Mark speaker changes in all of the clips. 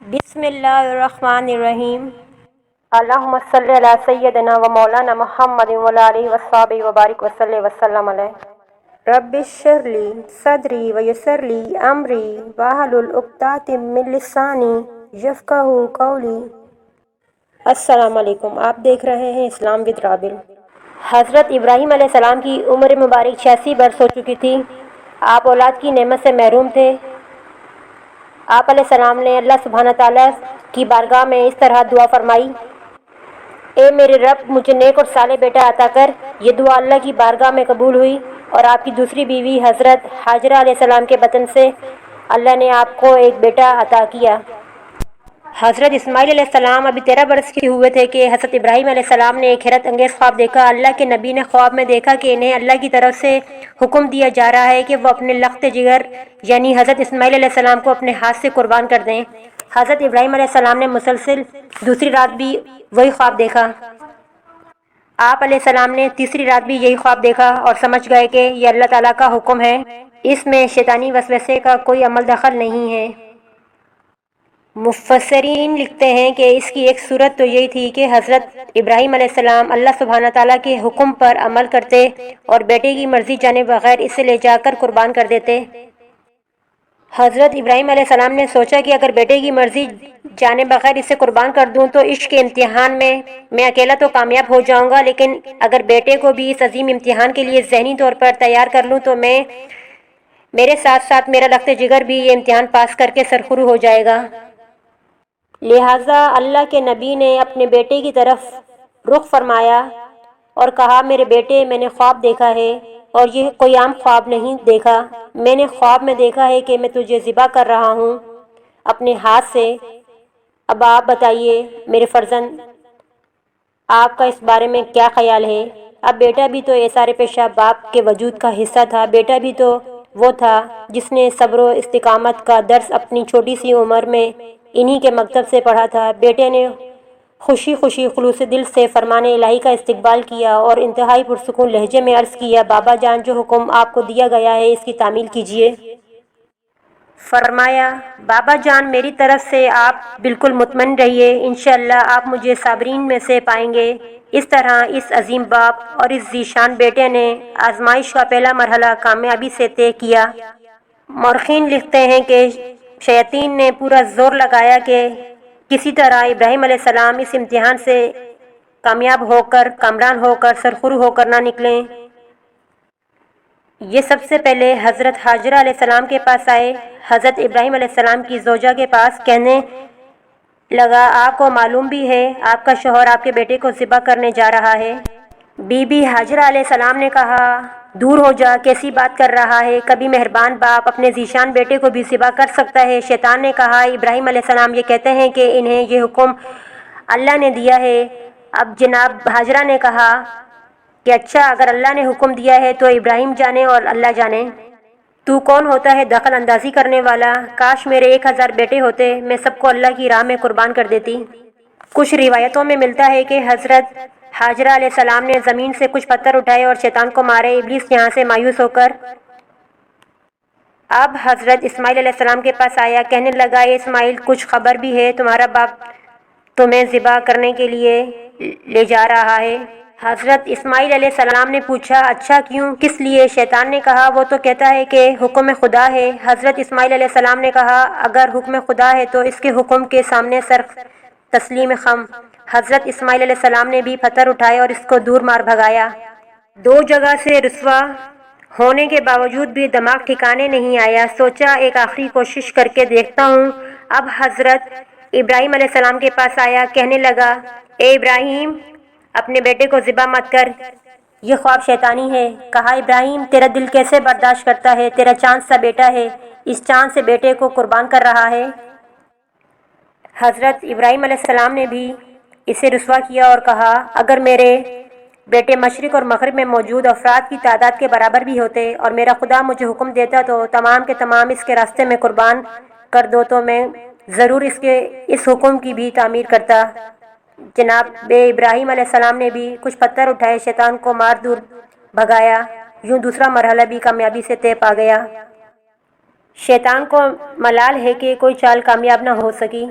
Speaker 1: बिस्मिल्लाहिर्रहमानिर्रहीम। अल्लाहुम्मा सल्लि अला सय्यदिना व मौलाना मुहम्मदिन व अला आलिहि वस्सहबिहि व बारिक वसल्लम अलैहि। रब्बिश्रह सदरी व यस्सिर अमरी वहलुल उक़दतम मिन लिसानी यफ़क़हू क़ौली। अस्सलाम वालेकुम। आप देख रहे हैं इस्लाम विद राबिल। हज़रत इब्राहीम अलैहिस्सलाम की उम्र मुबारक 86 बरस हो चुकी थी। आप औलाद की नेमत से महरूम थे। आप अलैहिस्सलाम ने अल्लाह सुब्हाना ताला की बारगाह में इस तरह दुआ फरमाई, ए मेरे रब, मुझे नेक और साले बेटा अता कर। ये दुआ अल्लाह की बारगाह में कबूल हुई और आपकी दूसरी बीवी हज़रत हाजरा अलैहिस्सलाम के बतन से अल्लाह ने आपको एक बेटा अता किया। हज़रत इस्माइल अलैहिस्सलाम अभी 13 बरस के हुए थे कि हज़रत इब्राहीम अलैहिस्सलाम ने एक हैरत अंगेज़ ख्वाब देखा। अल्लाह के नबी ने ख्वाब में देखा कि इन्हें अल्लाह की तरफ से हुक्म दिया जा रहा है कि वो अपने लख्त जिगर यानी हज़रत इस्माइल अलैहिस्सलाम को अपने हाथ से कुर्बान कर दें। हज़रत इब्राहीम अलैहिस्सलाम ने मुसलसल दूसरी रात भी वही ख्वाब देखा। आप अलैहिस्सलाम ने तीसरी रात भी यही ख्वाब देखा और समझ गए कि यह अल्लाह ताला का हुक्म है, इसमें शैतानी वसवसे का कोई अमल दखल नहीं है। मुफस्सिरीन लिखते हैं कि इसकी एक सूरत तो यही थी कि हज़रत इब्राहीम अलैहिस्सलाम अल्लाह सुब्हाना ताला के हुक्म पर अमल करते और बेटे की मर्जी जाने बगैर इसे ले जाकर कुर्बान कर देते। हज़रत इब्राहीम अलैहिस्सलाम ने सोचा कि अगर बेटे की मर्जी जाने बगैर इसे कुर्बान कर दूं तो इश्क के इम्तिहान में मैं अकेला तो कामयाब हो जाऊंगा, लेकिन अगर बेटे को भी इस अजीम इम्तिहान के लिए ज़हनी तौर पर तैयार कर लूं तो मेरे साथ साथ मेरा लख्त जिगर भी ये इम्तिहान पास करके सरखुरू हो जाएगा। लिहाजा अल्लाह के नबी ने अपने बेटे की तरफ रुख फरमाया और कहा, मेरे बेटे, मैंने ख्वाब देखा है और ये कोई आम ख्वाब नहीं देखा। मैंने ख्वाब में देखा है कि मैं तुझे ज़िबा कर रहा हूँ अपने हाथ से। अब आप बताइए मेरे फर्जंद, आपका इस बारे में क्या ख्याल है? अब बेटा भी तो एसारे पेशा बाप के वजूद का हिस्सा था। बेटा भी तो वो था जिसने सब्र व इस्तिकामत का दर्स अपनी छोटी सी उम्र में इन्हीं के मकतब से पढ़ा था। बेटे ने खुशी खुशी खुलूस दिल से फरमाने इलाही का इस्तकबाल किया और इंतहाई पुरसुकून लहजे में अर्ज़ किया, बाबा जान, जो हुक्म आपको दिया गया है इसकी तामील कीजिए। फरमाया, बाबा जान, मेरी तरफ से आप बिल्कुल मुतमईन रहिए, इंशाअल्लाह आप मुझे साबरीन में से पाएंगे। इस तरह इस अजीम बाप और इस ज़ीशान बेटे ने आजमाइश का पहला मरहला कामयाबी से तय किया। मौरखीन लिखते हैं कि शैतान ने पूरा जोर लगाया कि किसी तरह इब्राहीम अलैहिस्सलाम इस इम्तिहान से कामयाब होकर, कामरान होकर, सरखुरू होकर ना निकलें। ये सबसे पहले हज़रत हाजरा अलैहिस्सलाम के पास आए। हज़रत इब्राहीम अलैहिस्सलाम की ज़ौजा के पास कहने लगा, आपको मालूम भी है आपका शौहर आपके बेटे को ज़िबा करने जा रहा है। बीबी हाजरा अलैहिस्सलाम ने कहा, दूर हो जा, कैसी बात कर रहा है? कभी मेहरबान बाप अपने ज़ीशान बेटे को भी ज़िबा कर सकता है? शैतान ने कहा, इब्राहीम अलैहिस्सलाम ये कहते हैं कि इन्हें ये हुक्म अल्लाह ने दिया है। अब जनाब हाजरा ने कहा कि अच्छा, अगर अल्लाह ने हुक्म दिया है तो इब्राहीम जाने और अल्लाह जाने, तू कौन होता है दखल अंदाजी करने वाला? काश मेरे 1000 बेटे होते, मैं सबको अल्लाह की राह में कुर्बान कर देती। कुछ रिवायतों में मिलता है कि हज़रत हाजरा अलैहिस्सलाम ने ज़मीन से कुछ पत्थर उठाए और शैतान को मारे। इब्लीस यहाँ से मायूस होकर अब हज़रत इस्माइल अलैहिस्सलाम के पास आया। कहने लगा, इस्माइल, कुछ खबर भी है, तुम्हारा बाप तुम्हें ज़िबा करने के लिए ले जा रहा है। हज़रत इस्माइल अलैहिस्सलाम ने पूछा, अच्छा क्यों, किस लिए? शैतान ने कहा, वो तो कहता है कि हुक्म खुदा है। हज़रत इस्माइल अलैहिस्सलाम ने कहा, अगर हुक्म खुदा है तो इसके हुक्म के सामने सर तस्लीम खम। हज़रत इस्माइल अलैहिस्सलाम ने भी पत्थर उठाए और इसको दूर मार भगाया। 2 जगह से रुस्वा होने के बावजूद भी दिमाग ठिकाने नहीं आया। सोचा एक आखिरी कोशिश करके देखता हूँ। अब हज़रत इब्राहीम अलैहिस्सलाम के पास आया। कहने लगा, ए इब्राहीम, अपने बेटे को ज़िबा मत कर, ये ख्वाब शैतानी है। कहा, इब्राहीम, तेरा दिल कैसे बर्दाश्त करता है? तेरा चांद सा बेटा है, इस चांद से बेटे को कुर्बान कर रहा है। हज़रत इब्राहीम अलैहिस्सलाम ने भी इसे रुस्वा किया और कहा, अगर मेरे बेटे मशरिक़ और मग़रिब में मौजूद अफराद की तादाद के बराबर भी होते और मेरा खुदा मुझे हुक्म देता तो तमाम के तमाम इसके रास्ते में कुर्बान कर दो, तो मैं ज़रूर इसके इस हुक्म की भी तामीर करता। जनाब इब्राहीम अलैहिस्सलाम ने भी कुछ पत्थर उठाए, शैतान को मार दूर भगाया। यूँ दूसरा मरहला भी कामयाबी से तय पा गया। शैतान को मलाल है कि कोई चाल कामयाब न हो सकी।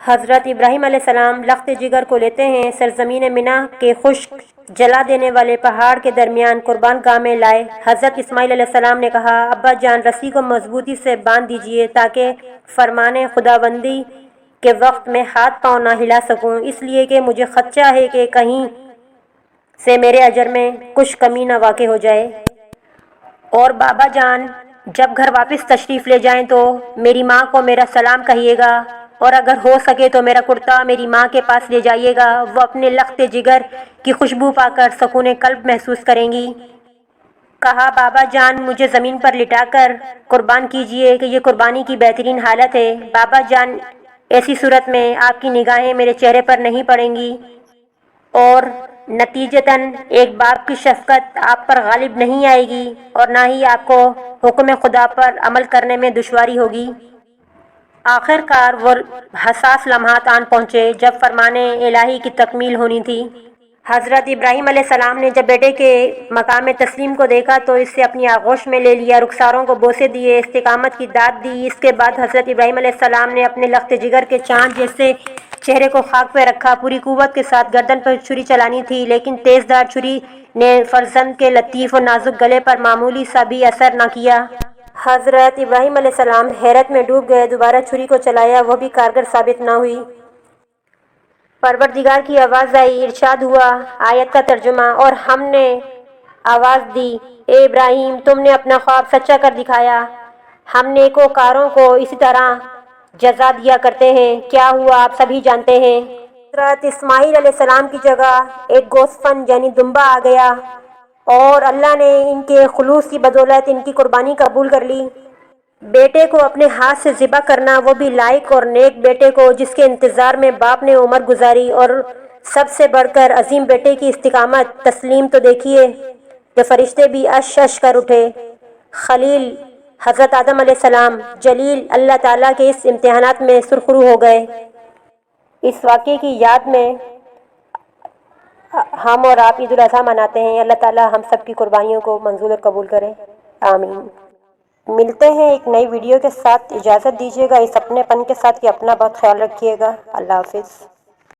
Speaker 1: حضرت ابراہیم علیہ السلام لخت جگر کو لیتے ہیں، سرزمین منا کے خشک جلا دینے والے پہاڑ کے درمیان قربان گاہ میں لائے۔ حضرت اسماعیل علیہ السلام نے کہا، ابا جان رسی کو مضبوطی سے باندھ دیجئے تاکہ فرمان خداوندی کے وقت میں ہاتھ پاؤں نہ ہلا سکوں، اس لیے کہ مجھے خدشہ ہے کہ کہیں سے میرے اجر میں کچھ کمی نہ واقع ہو جائے۔ اور بابا جان جب گھر واپس تشریف لے جائیں تو میری ماں کو میرا سلام کہیے گا، اور اگر ہو سکے تو میرا کرتا میری ماں کے پاس لے جائیے گا، وہ اپنے لخت جگر کی خوشبو پا کر سکون قلب محسوس کریں گی۔ کہا، بابا جان مجھے زمین پر لٹا کر قربان کیجئے کہ یہ قربانی کی بہترین حالت ہے۔ بابا جان ایسی صورت میں آپ کی نگاہیں میرے چہرے پر نہیں پڑیں گی اور نتیجتاً ایک باپ کی شفقت آپ پر غالب نہیں آئے گی، اور نہ ہی آپ کو حکم خدا پر عمل کرنے میں دشواری ہوگی۔ آخر کار وہ حساس لمحات آن پہنچے جب فرمان الہی کی تکمیل ہونی تھی۔ حضرت ابراہیم علیہ السلام نے جب بیٹے کے مقام تسلیم کو دیکھا تو اس سے اپنی آغوش میں لے لیا، رخساروں کو بوسے دیے، استقامت کی داد دی۔ اس کے بعد حضرت ابراہیم علیہ السلام نے اپنے لخت جگر کے چاند جیسے چہرے کو خاک پہ رکھا، پوری قوت کے ساتھ گردن پر چھری چلانی تھی، لیکن تیز دھار چھری نے فرزند کے لطیف و نازک گلے پر معمولی سا بھی اثر نہ کیا۔ حضرت ابراہیم علیہ السلام حیرت میں ڈوب گئے، دوبارہ چھری کو چلایا، وہ بھی کارگر ثابت نہ ہوئی۔ پروردگار کی آواز آئی، ارشاد ہوا، آیت کا ترجمہ، اور ہم نے آواز دی، اے ابراہیم تم نے اپنا خواب سچا کر دکھایا، ہم نیکوکاروں کو اسی طرح جزا دیا کرتے ہیں۔ کیا ہوا آپ سبھی جانتے ہیں۔ حضرت اسماعیل علیہ السلام کی جگہ ایک گوسفند یعنی دمبا آ گیا، اور اللہ نے ان کے خلوص کی بدولت ان کی قربانی قبول کر لی۔ بیٹے کو اپنے ہاتھ سے ذبح کرنا، وہ بھی لائق اور نیک بیٹے کو جس کے انتظار میں باپ نے عمر گزاری، اور سب سے بڑھ کر عظیم بیٹے کی استقامت تسلیم تو دیکھیے کہ فرشتے بھی اش اش کر اٹھے۔ خلیل حضرت آدم علیہ السلام جلیل اللہ تعالیٰ کے اس امتحانات میں سرخرو ہو گئے۔ اس واقعے کی یاد میں ہم اور آپ عید الاضحیٰ مناتے ہیں۔ اللہ تعالیٰ ہم سب کی قربانیوں کو منظور اور قبول کرے، آمین۔ ملتے ہیں ایک نئی ویڈیو کے ساتھ، اجازت دیجیے گا اس اپنے پن کے ساتھ کہ اپنا بہت خیال رکھیے گا۔ اللہ حافظ۔